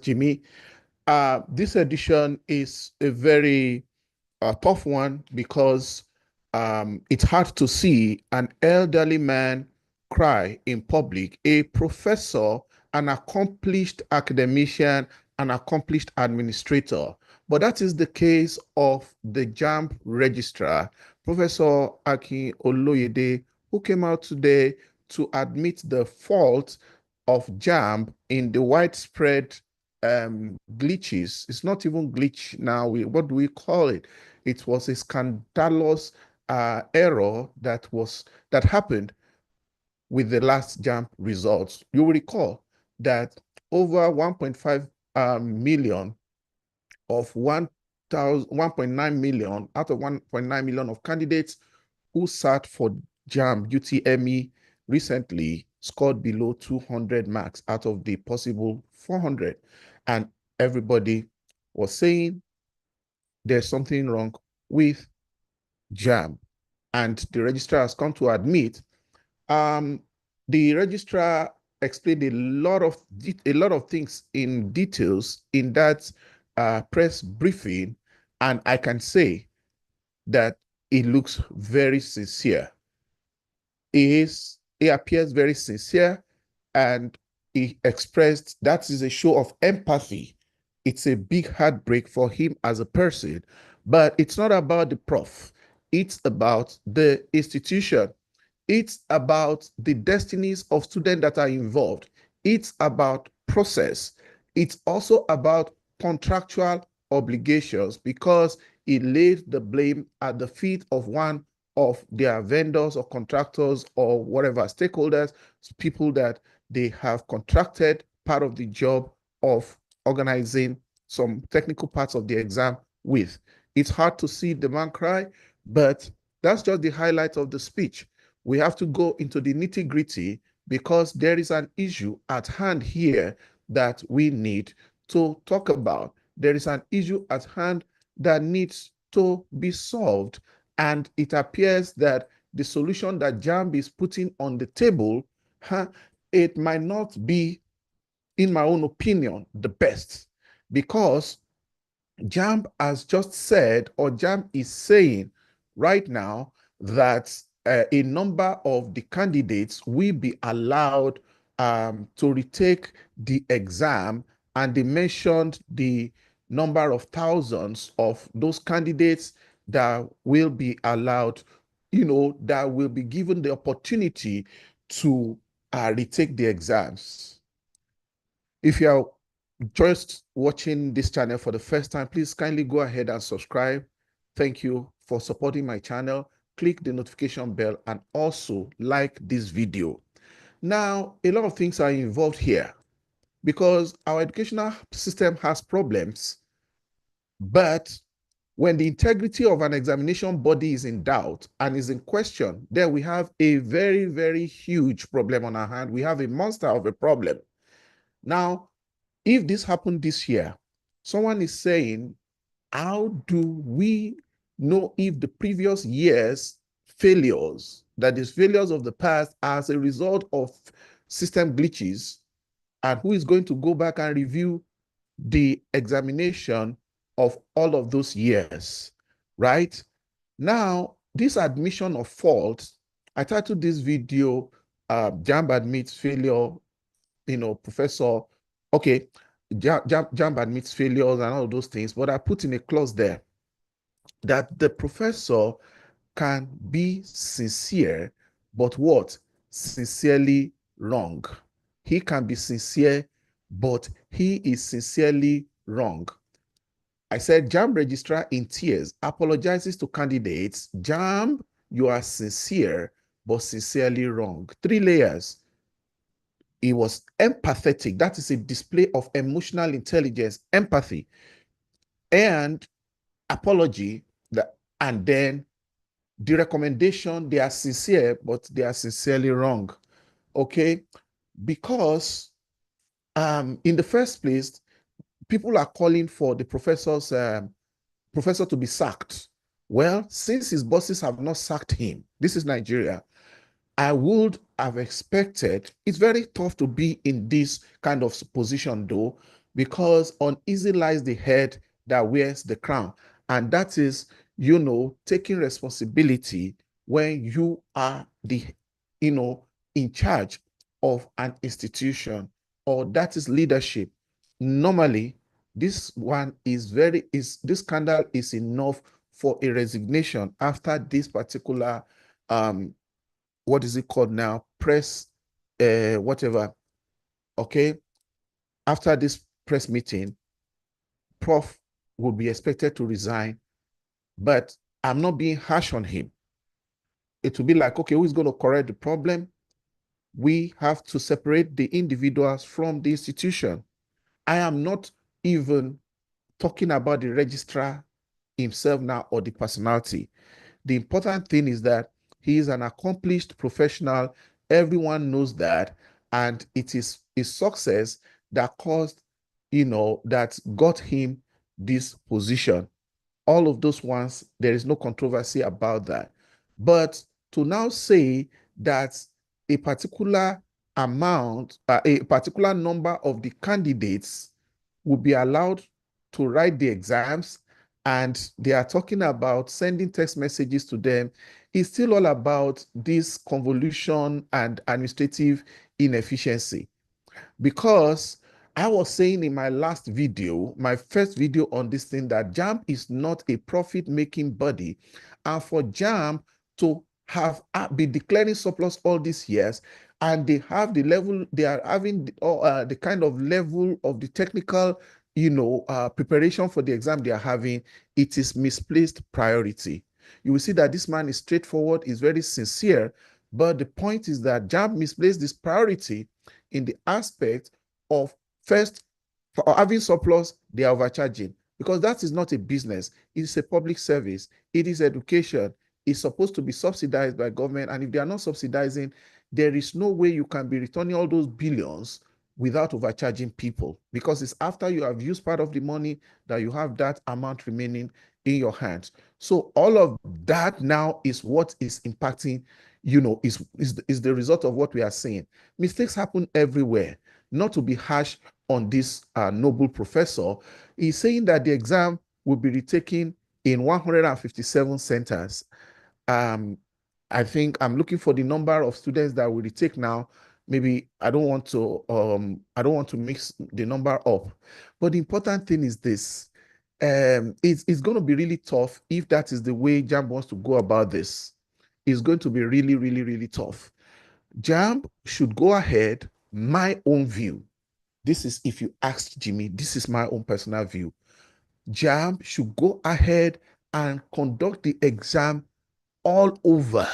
Jimmy. This edition is a very tough one because it's hard to see an elderly man cry in public, a professor, an accomplished academician, an accomplished administrator. But that is the case of the Jamb Registrar, Professor Akin Oloyede, who came out today to admit the fault of Jamb in the widespread glitches. It's not even glitch now. What do we call it? It was a scandalous error that happened with the last Jamb results. You will recall that over 1.5 million of 1.9 million out of 1.9 million of candidates who sat for Jamb UTME recently scored below 200 marks out of the possible 400. And everybody was saying there's something wrong with Jamb. And the registrar has come to admit, the registrar explained a lot of things in details in that press briefing, and I can say that it looks very sincere. He appears very sincere, and he expressed that is a show of empathy. It's a big heartbreak for him as a person, but it's not about the prof. It's about the institution. It's about the destinies of students that are involved. It's about process. It's also about contractual obligations because it laid the blame at the feet of one of their vendors or contractors or whatever stakeholders, people that they have contracted part of the job of organizing some technical parts of the exam with. It's hard to see the man cry, but that's just the highlight of the speech. We have to go into the nitty-gritty because there is an issue at hand here that we need to talk about. There is an issue at hand that needs to be solved. And it appears that the solution that Jamb is putting on the table, it might not be, in my own opinion, the best, because Jamb has just said, or Jamb is saying right now, that a number of the candidates will be allowed to retake the exam, and they mentioned the number of thousands of those candidates that will be allowed, that will be given the opportunity to retake the exams. If you are just watching this channel for the first time, please kindly go ahead and subscribe. Thank you for supporting my channel. Click the notification bell and also like this video. Now, a lot of things are involved here because our educational system has problems, but when the integrity of an examination body is in doubt and is in question, then we have a very, very huge problem on our hand. We have a monster of a problem. Now, if this happened this year, someone is saying, how do we know if the previous year's failures, that is failures of the past as a result of system glitches, and who is going to go back and review the examination of all of those years, right? Now, this admission of fault, I titled this video, Jamb admits failure, professor, okay, Jamb admits failures and all of those things, but I put in a clause there that the professor can be sincere, but what? Sincerely wrong. He can be sincere, but he is sincerely wrong. I said, Jamb Registrar in tears apologizes to candidates. Jamb, you are sincere, but sincerely wrong. 3 layers. He was empathetic. That is a display of emotional intelligence, empathy, and apology. And then the recommendation, they are sincere, but they are sincerely wrong. Okay? Because in the first place, people are calling for the professor to be sacked. Well, since his bosses have not sacked him, this is Nigeria, I would have expected, it's very tough to be in this kind of position though, because uneasy lies the head that wears the crown. And that is, taking responsibility when you are in charge of an institution, or that is leadership. Normally, this one this scandal is enough for a resignation after this particular, what is it called now? Press, whatever. Okay. After this press meeting, Prof would be expected to resign, but I'm not being harsh on him. It will be like, okay, who's going to correct the problem? We have to separate the individuals from the institution. I am not even talking about the registrar himself now or the personality. The important thing is that he is an accomplished professional. Everyone knows that. And it is his success that caused, that got him this position. All of those ones, there is no controversy about that. But to now say that a particular amount, a particular number of the candidates will be allowed to write the exams, and they are talking about sending text messages to them, it's still all about this convolution and administrative inefficiency. Because I was saying in my last video, my first video on this thing, that Jamb is not a profit-making body. And for Jamb to have been declaring surplus all these years, and they have the level, they are having the kind of level of the technical, preparation for the exam they are having, it is misplaced priority. You will see that this man is straightforward, is very sincere, but the point is that Jamb misplaced this priority in the aspect of, first, for having surplus, they are overcharging, because that is not a business. It's a public service. It is education. It's supposed to be subsidized by government. And if they are not subsidizing, there is no way you can be returning all those billions without overcharging people, because it's after you have used part of the money that you have that amount remaining in your hands. So all of that now is what is impacting, is the result of what we are seeing. Mistakes happen everywhere. Not to be harsh on this noble professor, he's saying that the exam will be retaken in 157 centers. I think I'm looking for the number of students that will retake now. Maybe I don't want to mix the number up. But the important thing is this. It's going to be really tough if that is the way Jamb wants to go about this. It's going to be really, really, really tough. Jamb should go ahead, my own view. This is, if you ask Jimmy, this is my own personal view. Jamb should go ahead and conduct the exam all over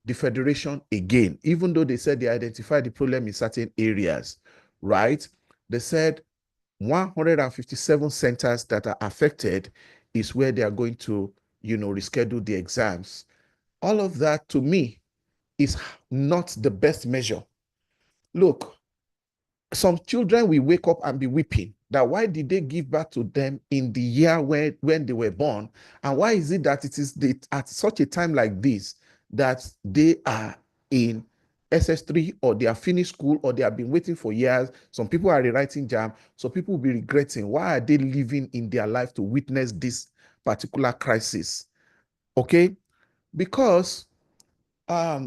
the federation again, even though they said they identified the problem in certain areas, right? They said 157 centers that are affected is where they are going to, reschedule the exams. All of that, to me, is not the best measure. Look, some children will wake up and be weeping that why did they give birth to them in the year when they were born, and why is it that it is at such a time like this that they are in SS3, or they are finished school, or they have been waiting for years. Some people are rewriting JAMB, so people will be regretting, why are they living in their life to witness this particular crisis? Okay, because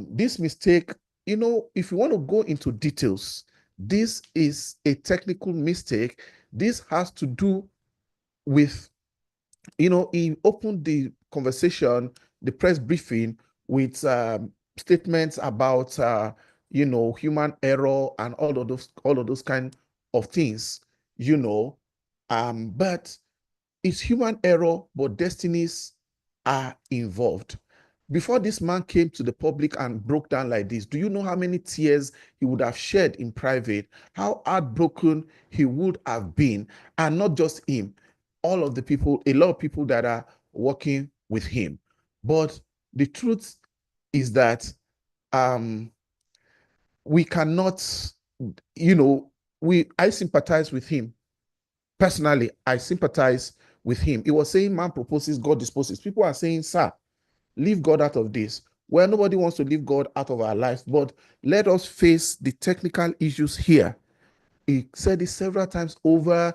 this mistake, if you want to go into details, this is a technical mistake. This has to do with, he opened the conversation, the press briefing, with statements about, human error and all of those kind of things, but it's human error, but destinies are involved. Before this man came to the public and broke down like this, do you know how many tears he would have shed in private? How heartbroken he would have been? And not just him, all of the people, a lot of people that are working with him. But the truth is that we cannot, I sympathize with him. Personally, I sympathize with him. He was saying, man proposes, God disposes. People are saying, sir, leave God out of this. Well, nobody wants to leave God out of our lives, but let us face the technical issues here. He said it several times over.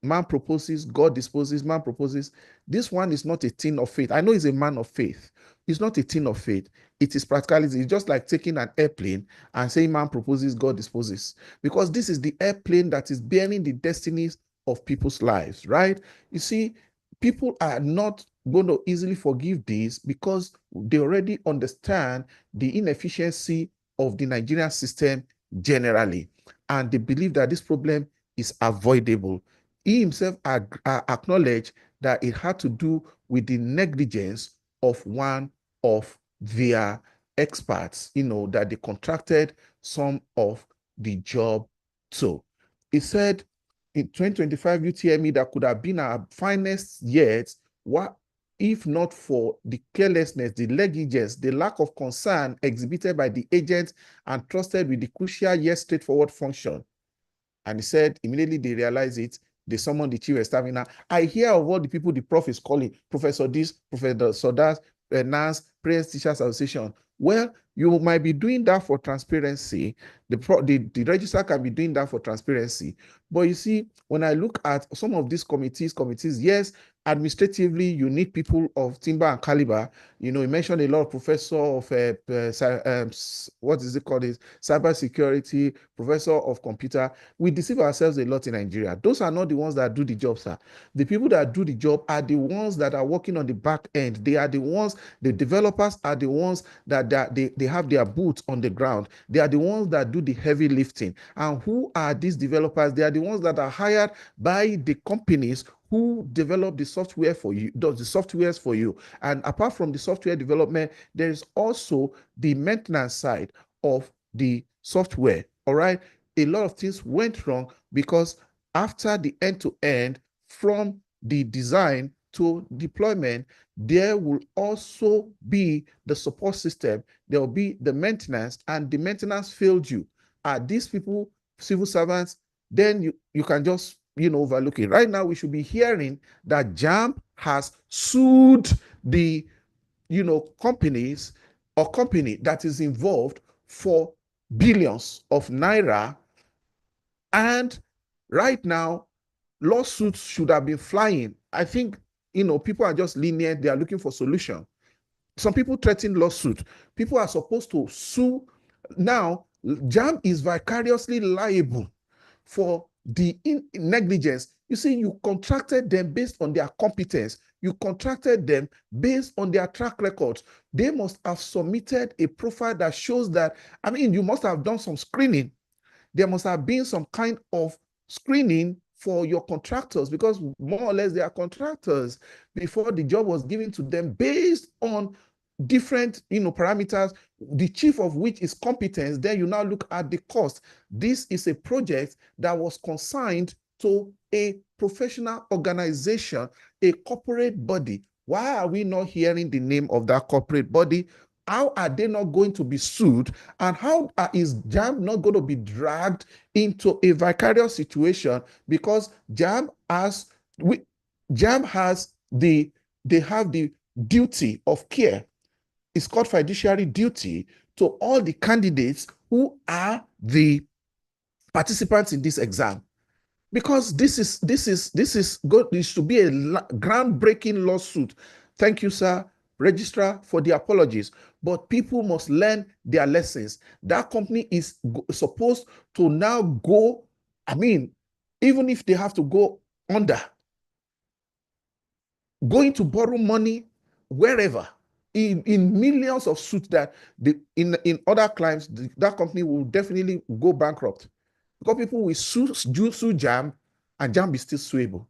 Man proposes, God disposes, man proposes. This one is not a thing of faith. I know he's a man of faith. It's not a thing of faith. It is practicality. It's just like taking an airplane and saying man proposes, God disposes. Because this is the airplane that is bearing the destinies of people's lives, right? You see, people are not going to easily forgive this because they already understand the inefficiency of the Nigerian system generally. And they believe that this problem is avoidable. He himself acknowledged that it had to do with the negligence of one of their experts, that they contracted some of the job to. He said in 2025 UTME that could have been our finest yet, what if not for the carelessness, the negligence, the lack of concern exhibited by the agents and trusted with the crucial yet straightforward function. And he said immediately they realized it, they summoned the chief of staff. Now, I hear of all the people the prof is calling, Professor this, Professor that, NAS, Parents Teachers Association. Well, you might be doing that for transparency. The registrar can be doing that for transparency. But you see, when I look at some of these committees, yes, administratively, you need people of timber and caliber. You mentioned a lot of professor of what is it called? Cybersecurity, professor of computer. We deceive ourselves a lot in Nigeria. Those are not the ones that do the job, sir. The people that do the job are the ones that are working on the back end. They are the ones, the developers are the ones that they have their boots on the ground. They are the ones that do the heavy lifting. And who are these developers? They are the ones that are hired by the companies who develop the software for you, does the softwares for you. And apart from the software development, there is also the maintenance side of the software. All right. A lot of things went wrong because after the end-to-end, from the design to deployment, there will also be the support system. There will be the maintenance, and the maintenance failed you. Are these people civil servants? Then you can just overlook it. Right now, we should be hearing that Jamb has sued the companies or company that is involved for billions of naira. And right now, lawsuits should have been flying. I think people are just lenient. They are looking for solution. Some people threaten lawsuit. People are supposed to sue. Now, Jamb is vicariously liable for the negligence. You see, you contracted them based on their competence. You contracted them based on their track records. They must have submitted a profile that shows that, you must have done some screening. There must have been some kind of screening for your contractors, because more or less they are contractors before the job was given to them based on different parameters, the chief of which is competence. Then you now look at the cost. This is a project that was consigned to a professional organization, a corporate body. Why are we not hearing the name of that corporate body? How are they not going to be sued? And how is Jamb not going to be dragged into a vicarious situation? Because Jamb has they have the duty of care. It's called fiduciary duty to all the candidates who are the participants in this exam. Because this is good. This should be a groundbreaking lawsuit. Thank you, sir, registrar, for the apologies. But people must learn their lessons. That company is supposed to now go, even if they have to go under, going to borrow money wherever, in millions of suits that in other climes, that company will definitely go bankrupt. Because people will sue Jamb, and Jamb is still suable.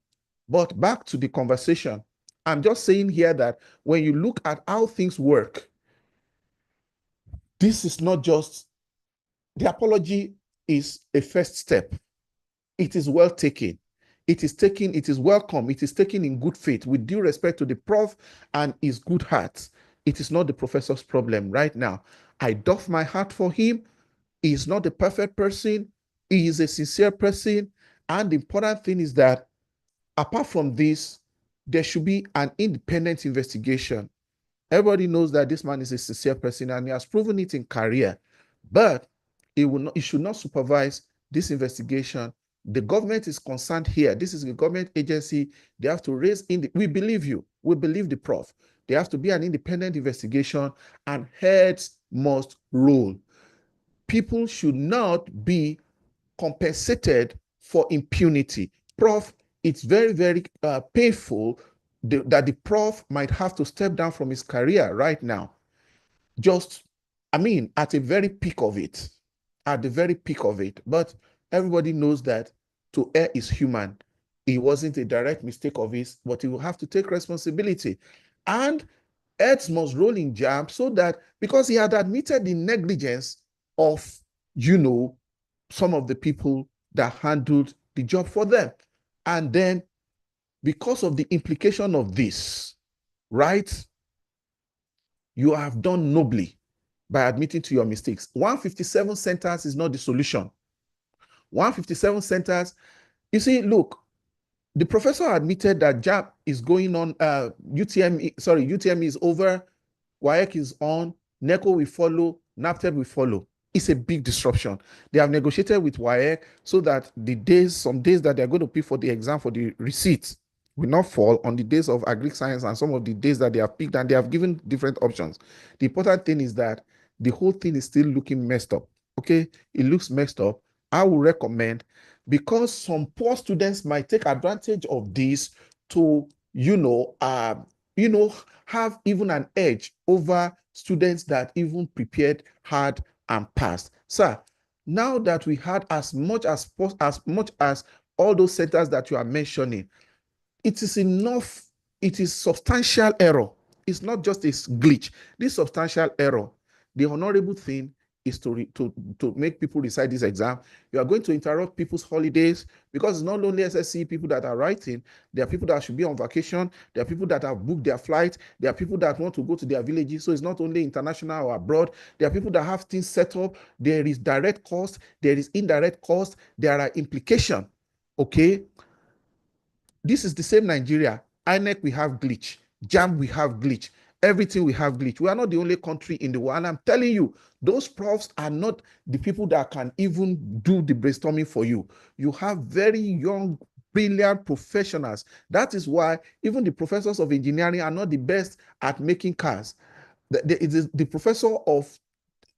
But back to the conversation, I'm just saying here that when you look at how things work, this is not just, the apology is a first step. It is well taken. It is welcome. It is taken in good faith, with due respect to the prof and his good heart. It is not the professor's problem right now. I doff my hat for him. He is not a perfect person. He is a sincere person. And the important thing is that apart from this, there should be an independent investigation. Everybody knows that this man is a sincere person and he has proven it in career, but it should not supervise this investigation. The government is concerned here. This is a government agency. They have to raise in we believe you. We believe the prof. There has to be an independent investigation, and heads must roll. People should not be compensated for impunity. Prof, it's very, very painful that the prof might have to step down from his career right now. Just, I mean, at a very peak of it, at the very peak of it. But everybody knows that to err is human. It wasn't a direct mistake of his, but he will have to take responsibility. And heads must roll in Jamb so that, because he had admitted the negligence of, some of the people that handled the job for them. And then, because of the implication of this, right, you have done nobly by admitting to your mistakes. 157 centers is not the solution. 157 centers, you see, look, the professor admitted that JAB is going on, UTME is over, WAEC is on, NECO will follow, NAPTEP will follow. It's a big disruption. They have negotiated with WAEC so that some days that they're going to pay for the exam for the receipts will not fall on the days of agri science and some of the days that they have picked, and they have given different options. The important thing is that the whole thing is still looking messed up. Okay, it looks messed up. I would recommend, because some poor students might take advantage of this to, have even an edge over students that even prepared hard and passed. Sir, now that we had as much as all those centers that you are mentioning, it is enough. It is substantial error. It's not just a glitch. This substantial error. The honorable thing is to make people recite this exam. You are going to interrupt people's holidays, because it's not only SSC people that are writing. There are people that should be on vacation. There are people that have booked their flight. There are people that want to go to their villages. So it's not only international or abroad. There are people that have things set up. There is direct cost. There is indirect cost. There are implications. Okay. This is the same Nigeria. INEC, we have glitch. JAMB, we have glitch. Everything we have glitch. We are not the only country in the world. And I'm telling you, those profs are not the people that can even do the brainstorming for you. You have very young, brilliant professionals. That is why even the professors of engineering are not the best at making cars. The professor of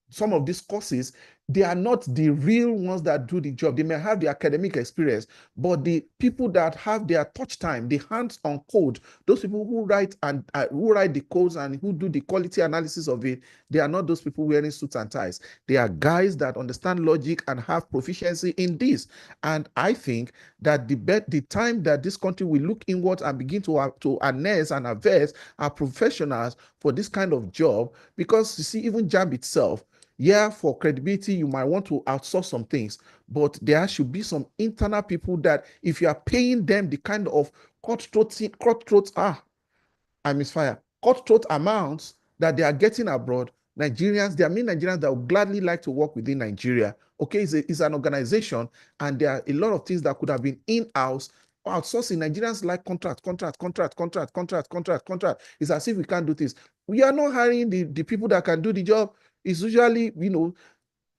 some of these courses, they are not the real ones that do the job. They may have the academic experience, but the people that have their touch time, the hands-on code, those people who write the codes and who do the quality analysis of it, they are not those people wearing suits and ties. They are guys that understand logic and have proficiency in this. And I think that the time that this country will look inward and begin to harness and harvest our professionals for this kind of job, because you see, even JAMB itself, yeah, for credibility, you might want to outsource some things, but there should be some internal people that, if you are paying them the kind of cutthroat amounts that they are getting abroad, Nigerians, there are many Nigerians that would gladly like to work within Nigeria. Okay, it's an organization, and there are a lot of things that could have been in-house. Outsourcing, Nigerians like contract. It's as if we can't do this. We are not hiring the people that can do the job. It's usually,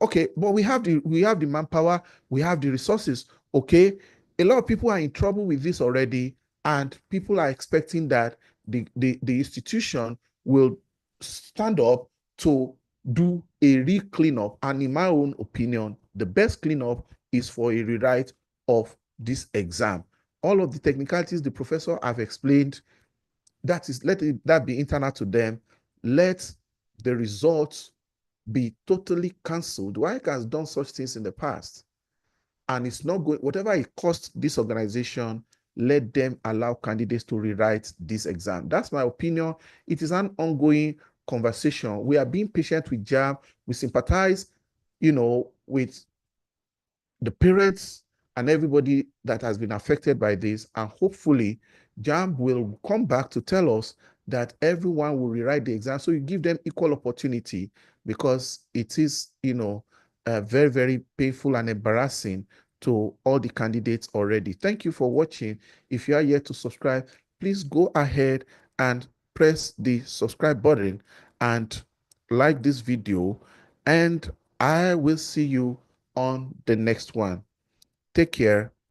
okay, but we have the manpower, we have the resources. Okay, a lot of people are in trouble with this already, and people are expecting that the institution will stand up to do a re-cleanup. And in my own opinion, the best cleanup is for a rewrite of this exam. All of the technicalities the professor have explained, let that be internal to them. Let the results be totally cancelled. WAEC has done such things in the past, and it's not going, whatever it costs this organization, let them allow candidates to rewrite this exam. That's my opinion. It is an ongoing conversation. We are being patient with JAMB. We sympathize, with the parents and everybody that has been affected by this, and hopefully JAMB will come back to tell us that everyone will rewrite the exam, so you give them equal opportunity, because it is, very, very painful and embarrassing to all the candidates already. Thank you for watching. If you are yet to subscribe, please go ahead and press the subscribe button and like this video, and I will see you on the next one. Take care.